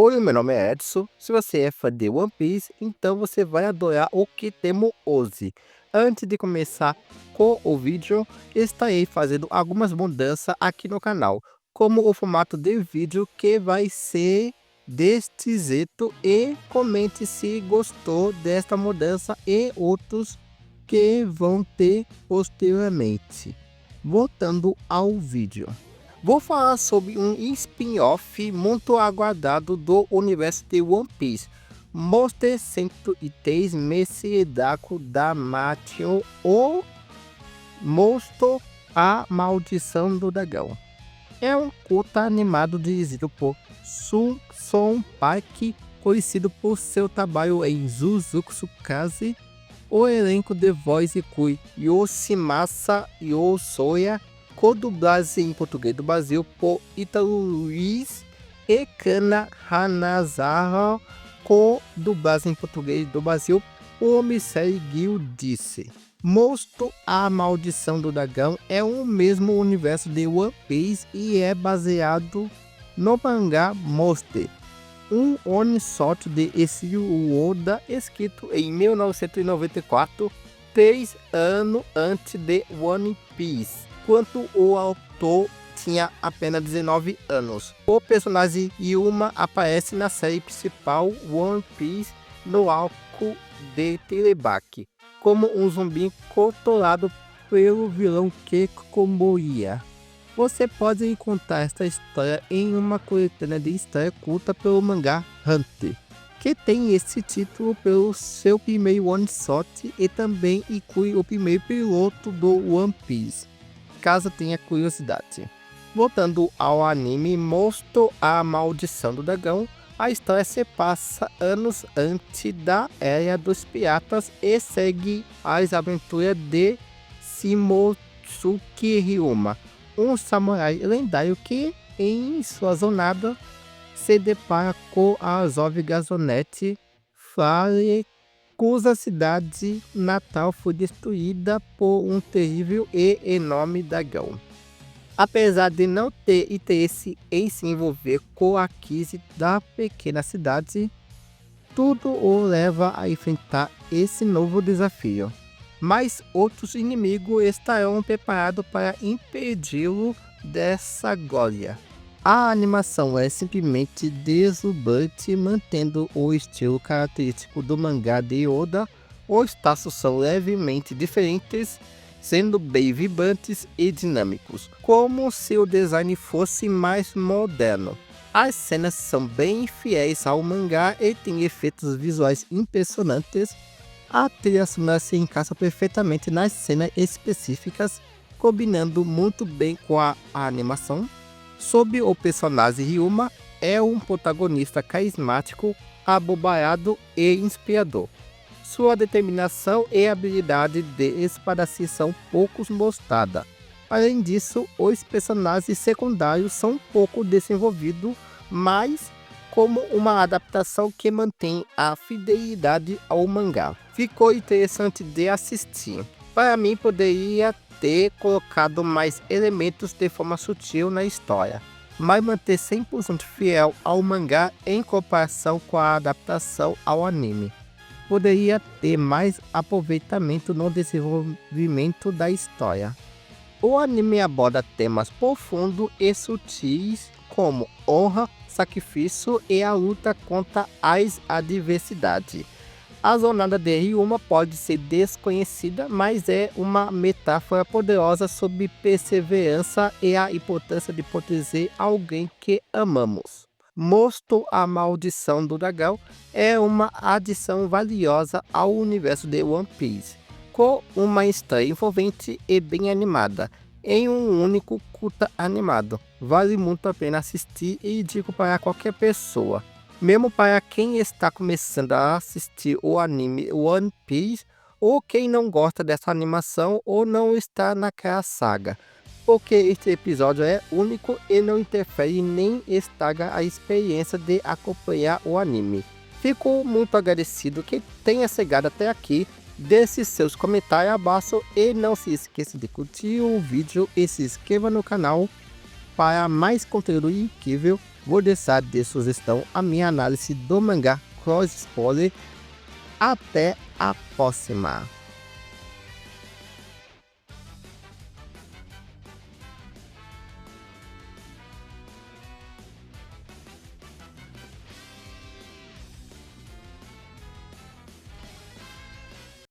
Oi, meu nome é Edson. Se você é fã de One Piece, então você vai adorar o que temos hoje. Antes de começar com o vídeo, estarei fazendo algumas mudanças aqui no canal, como o formato de vídeo que vai ser deste jeito, e comente se gostou desta mudança e outros que vão ter posteriormente. Voltando ao vídeo. Vou falar sobre um spin-off muito aguardado do universo de One Piece, Monster 103 Messidaco Damation, ou Monstro A Maldição do Dragão. É um curta animado dirigido por Sun Son Park, conhecido por seu trabalho em Jujutsu Kaisen. O elenco de voz inclui Yoshimasa Yosoya, com dublagem em português do Brasil por Ítalo Luiz, e Kana Hanazawa, com dublagem em português do Brasil por Michelle Giudice. Monstro A Maldição do Dragão é o mesmo universo de One Piece e é baseado no mangá Monster, um one-shot de Eiichiro Oda, escrito em 1994, 3 anos antes de One Piece, quando o autor tinha apenas 19 anos. O personagem Yuma aparece na série principal One Piece no arco de Teleback, como um zumbi controlado pelo vilão Kekomoria. Você pode encontrar esta história em uma coletânea de história curta pelo mangá Hunter, que tem esse título pelo seu primeiro one-shot e também inclui o primeiro piloto do One Piece, caso tenha curiosidade. Voltando ao anime Monstro A Maldição do Dragão, a história se passa anos antes da Era dos Piratas e segue as aventuras de Shimotsuki Ryuma, um samurai lendário que, em sua jornada, se depara com a jovem garçonete Flare, cuja cidade natal foi destruída por um terrível e enorme dragão. Apesar de não ter interesse em se envolver com a crise da pequena cidade, tudo o leva a enfrentar esse novo desafio. Mas outros inimigos estarão preparados para impedi-lo dessa glória. A animação é simplesmente deslumbrante, mantendo o estilo característico do mangá de Oda. Os traços são levemente diferentes, sendo bem vibrantes e dinâmicos, como se o design fosse mais moderno. As cenas são bem fiéis ao mangá e têm efeitos visuais impressionantes. A trilha sonora se encaixa perfeitamente nas cenas específicas, combinando muito bem com a animação. Sobre o personagem Ryuma, é um protagonista carismático, abobalhado e inspirador. Sua determinação e habilidade de espadachim são poucos mostradas. Além disso, os personagens secundários são pouco desenvolvidos, mas como uma adaptação que mantém a fidelidade ao mangá. Ficou interessante de assistir. Para mim, poderia ter colocado mais elementos de forma sutil na história, mas manter 100% fiel ao mangá em comparação com a adaptação ao anime. Poderia ter mais aproveitamento no desenvolvimento da história. O anime aborda temas profundos e sutis como honra, sacrifício e a luta contra as adversidades. A jornada de Ryuma pode ser desconhecida, mas é uma metáfora poderosa sobre perseverança e a importância de proteger alguém que amamos. Monstro A Maldição do Dragão é uma adição valiosa ao universo de One Piece, com uma história envolvente e bem animada, em um único curta animado. Vale muito a pena assistir e indico para qualquer pessoa, mesmo para quem está começando a assistir o anime One Piece, ou quem não gosta dessa animação ou não está naquela saga, porque este episódio é único e não interfere nem estraga a experiência de acompanhar o anime. Fico muito agradecido que tenha chegado até aqui. Deixe seus comentários abaixo e não se esqueça de curtir o vídeo e se inscreva no canal para mais conteúdo incrível. vou deixar de sugestão a minha análise do mangá Cross Spoiler. Até a próxima!